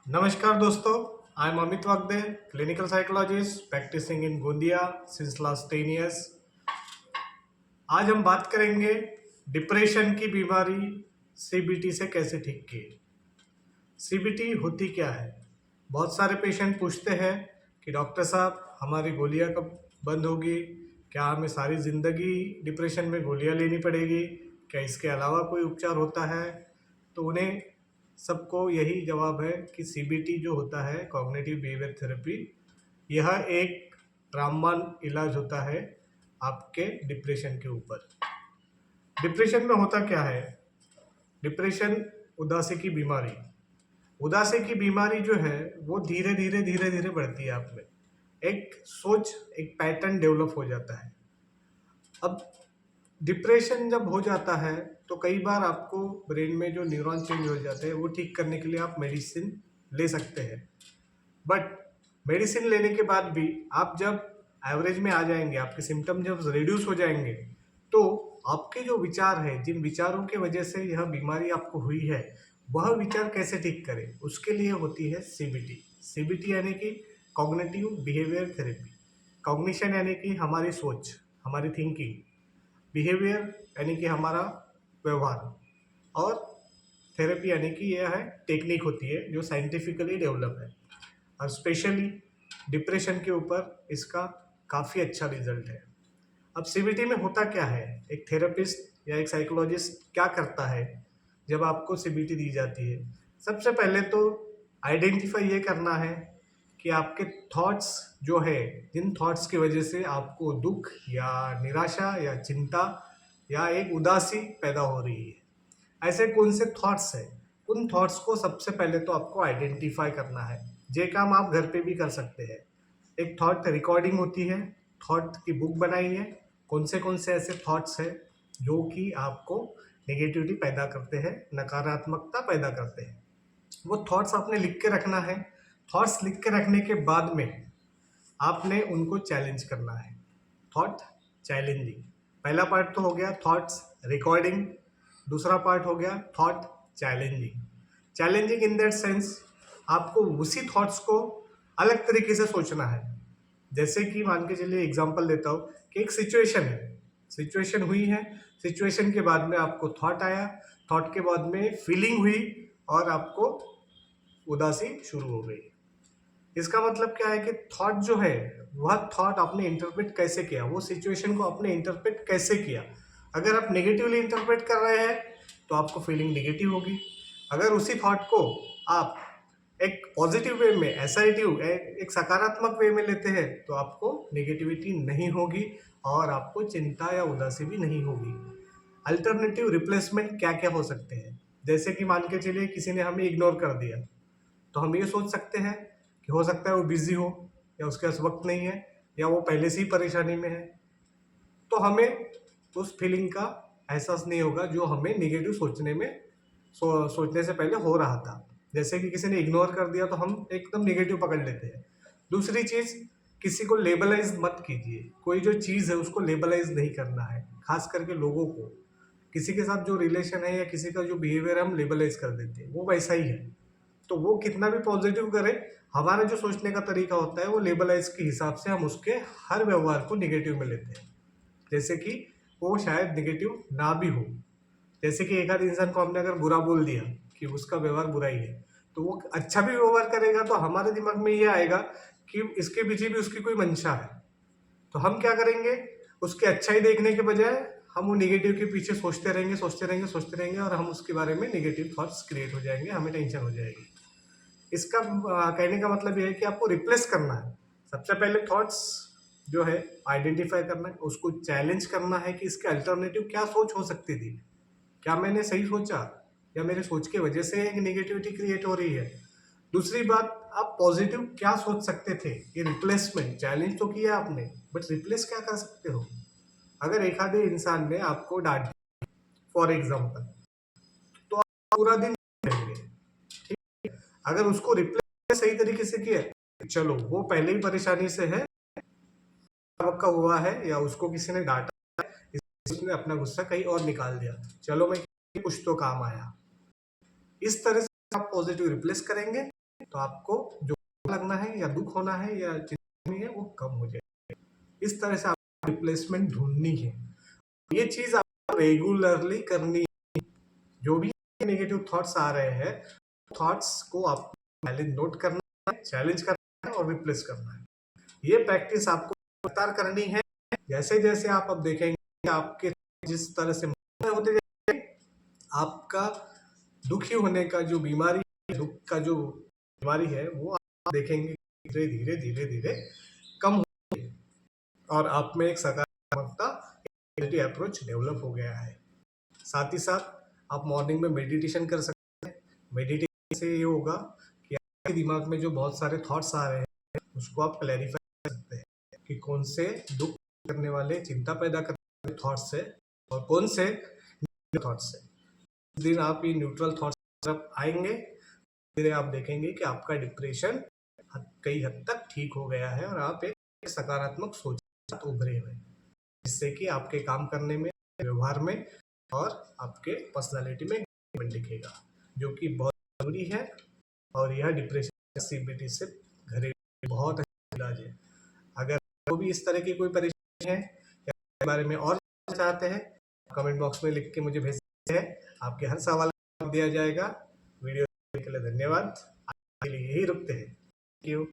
नमस्कार दोस्तों, I am Amit Wagde, clinical psychologist practising in Gondia since last 10 years. आज हम बात करेंगे डिप्रेशन की बीमारी सीबीटी से कैसे ठीक की। सीबीटी होती क्या है? बहुत सारे पेशेंट पूछते हैं कि डॉक्टर साहब हमारी गोलियां कब बंद होगी, क्या हमें सारी ज़िंदगी डिप्रेशन में गोलियां लेनी पड़ेगी, क्या इसके अलावा कोई उपचार होता है? तो उन्हें सबको यही जवाब है कि सीबीटी जो होता है, कॉग्निटिव बिहेवियर थेरेपी, यह एक रामबाण इलाज होता है आपके डिप्रेशन के ऊपर। डिप्रेशन में होता क्या है? डिप्रेशन उदासी की बीमारी। उदासी की बीमारी जो है वो धीरे धीरे बढ़ती है आप में। एक सोच, एक पैटर्न डेवलप हो जाता है। अब डिप्रेशन जब हो जाता है तो कई बार आपको ब्रेन में जो न्यूरॉन चेंज हो जाते हैं वो ठीक करने के लिए आप मेडिसिन ले सकते हैं। बट मेडिसिन लेने के बाद भी आप जब एवरेज में आ जाएंगे, आपके सिम्टम जब रिड्यूस हो जाएंगे, तो आपके जो विचार है, जिन विचारों की वजह से यह बीमारी आपको हुई है, वह विचार कैसे ठीक करें, उसके लिए होती है सीबीटी। सीबीटी यानी कि कॉग्निटिव बिहेवियर थेरेपी। कॉग्निशन यानी कि हमारी सोच, हमारी थिंकिंग। बिहेवियर यानी कि हमारा व्यवहार। और थेरेपी यानी कि यह है टेक्निक होती है जो साइंटिफिकली डेवलप है। और स्पेशली डिप्रेशन के ऊपर इसका काफ़ी अच्छा रिजल्ट है। अब सीबीटी में होता क्या है? एक थेरेपिस्ट या एक साइकोलॉजिस्ट क्या करता है जब आपको सीबीटी दी जाती है? सबसे पहले तो आइडेंटिफाई ये करना है कि आपके थॉट्स जो है, जिन थॉट्स की वजह से आपको दुख या निराशा या चिंता या एक उदासी पैदा हो रही है, ऐसे कौन से थॉट्स हैं? उन थॉट्स को सबसे पहले तो आपको आइडेंटिफाई करना है। ये काम आप घर पे भी कर सकते हैं। एक थॉट रिकॉर्डिंग होती है, थॉट की बुक बनाई है, कौन से ऐसे थॉट्स हैं जो कि आपको नेगेटिविटी पैदा करते हैं, नकारात्मकता पैदा करते हैं, वो थॉट्स आपने लिख के रखना है। थॉट्स लिख के रखने के बाद में आपने उनको चैलेंज करना है। थॉट चैलेंजिंग, पहला पार्ट तो हो गया थॉट्स रिकॉर्डिंग। दूसरा पार्ट हो गया thought challenging. Challenging in that sense आपको उसी थॉट्स को अलग तरीके से सोचना है। जैसे कि मान के चलिए एग्जांपल देता हूँ कि एक सिचुएशन है, सिचुएशन हुई है, सिचुएशन के बाद में आपको थॉट आया, थॉट के बाद में फीलिंग हुई और आपको उदासी शुरू हो गई। इसका मतलब क्या है कि थॉट जो है, वह थॉट आपने इंटरप्रेट कैसे किया, वो सिचुएशन को आपने इंटरप्रेट कैसे किया। अगर आप नेगेटिवली इंटरप्रेट कर रहे हैं तो आपको फीलिंग नेगेटिव होगी। अगर उसी थॉट को आप एक पॉजिटिव वे में, एसर्टिव, एक सकारात्मक वे में लेते हैं तो आपको नेगेटिविटी नहीं होगी और आपको चिंता या उदासी भी नहीं होगी। अल्टरनेटिव रिप्लेसमेंट क्या क्या हो सकते हैं? जैसे कि मान के चलिए किसी ने हमें इग्नोर कर दिया, तो हम ये सोच सकते हैं कि हो सकता है वो बिजी हो, या उसके पास वक्त नहीं है, या वो पहले से ही परेशानी में है। तो हमें उस फीलिंग का एहसास नहीं होगा जो हमें नेगेटिव सोचने में सोचने से पहले हो रहा था। जैसे कि किसी ने इग्नोर कर दिया तो हम एकदम नेगेटिव पकड़ लेते हैं। दूसरी चीज़, किसी को लेबलाइज मत कीजिए। कोई जो चीज़ है उसको लेबलाइज नहीं करना है, खास करके लोगों को। किसी के साथ जो रिलेशन है या किसी का जो बिहेवियर हम लेबलाइज कर देते हैं वो वैसा ही है। तो वो कितना भी पॉजिटिव करे, हमारा जो सोचने का तरीका होता है वो लेबलाइज के हिसाब से हम उसके हर व्यवहार को निगेटिव में लेते हैं, जैसे कि वो शायद निगेटिव ना भी हो। जैसे कि एक आध इंसान को हमने अगर बुरा बोल दिया कि उसका व्यवहार बुरा ही है, तो वो अच्छा भी व्यवहार करेगा तो हमारे दिमाग में ये आएगा कि इसके पीछे भी उसकी कोई मंशा है। तो हम क्या करेंगे, उसकी अच्छाई देखने के बजाय हम वो निगेटिव के पीछे सोचते रहेंगे और हम उसके बारे में निगेटिव थॉट्स क्रिएट हो जाएंगे, हमें टेंशन हो जाएगी। इसका कहने का मतलब ये है कि आपको रिप्लेस करना है। सबसे पहले थॉट्स जो है आइडेंटिफाई करना है, उसको चैलेंज करना है कि इसके अल्टरनेटिव क्या सोच हो सकती थी, क्या मैंने सही सोचा या मेरे सोच की वजह से एक नेगेटिविटी क्रिएट हो रही है। दूसरी बात, आप पॉजिटिव क्या सोच सकते थे। ये रिप्लेसमेंट, चैलेंज तो किया आपने, बट रिप्लेस क्या कर सकते हो? अगर एक आधे इंसान ने आपको डांट दिया फॉर एग्जाम्पल, तो आप पूरा दिन रहेंगे। अगर उसको रिप्लेस सही तरीके से किया, चलो वो पहले ही परेशानी से है, का हुआ है या उसको किसी ने डांटा है, उसने अपना गुस्सा कहीं और निकाल दिया, चलो मैं कुछ तो काम आया। इस तरह से आप पॉजिटिव रिप्लेस करेंगे तो आपको जो लगना है या दुख होना है या चिंता है वो कम हो जाएगी। इस तरह से आपको रिप्लेसमेंट ढूंढनी है। ये चीज आपको रेगुलरली करनी है। जो भी नेगेटिव थॉट्स आ रहे हैं, थॉट्स को आप पहले नोट करना है, चैलेंज करना है और रिप्लेस करना है। ये प्रैक्टिस आपको लगातार करनी है। जैसे जैसे आप अब देखेंगे आपके जिस तरह से होते जाएंगे, आपका दुखी होने का जो बीमारी, दुख का जो बीमारी है वो आप देखेंगे धीरे धीरे धीरे धीरे कम हो गई और आप में एक सकारात्मकता अप्रोच डेवलप हो गया है। साथ ही साथ आप मॉर्निंग में मेडिटेशन कर सकते हैं। मेडिटेशन से ये होगा कि आपके दिमाग में जो बहुत सारे थॉट्स आ रहे हैं उसको आप क्लैरिफाई कर सकते हैं कि कौन से दुख करने वाले, चिंता पैदा करने वाले थॉट्स है और कौन से थॉट्स है। इस दिन आप ये न्यूट्रल थॉट्स तरफ आएंगे, धीरे आप देखेंगे कि आपका डिप्रेशन कई हद तक ठीक हो गया है और आप एक सकारात्मक सोच के साथ उभरे हुए, जिससे कि आपके काम करने में, व्यवहार में और आपके पर्सनालिटी में इम्प्रूवमेंट दिखेगा, जो कि बहुत जरूरी है। और यह डिप्रेशन सीबीटी से घरेलू बहुत अच्छा इलाज है। अगर वो भी इस तरह की कोई परेशानी है या इसके बारे में और जानना चाहते हैं, कमेंट बॉक्स में लिख के मुझे भेज सकते हैं। आपके हर सवाल का जवाब दिया जाएगा। वीडियो देखने के लिए धन्यवाद। आज के लिए यही रुकते हैं। Thank you.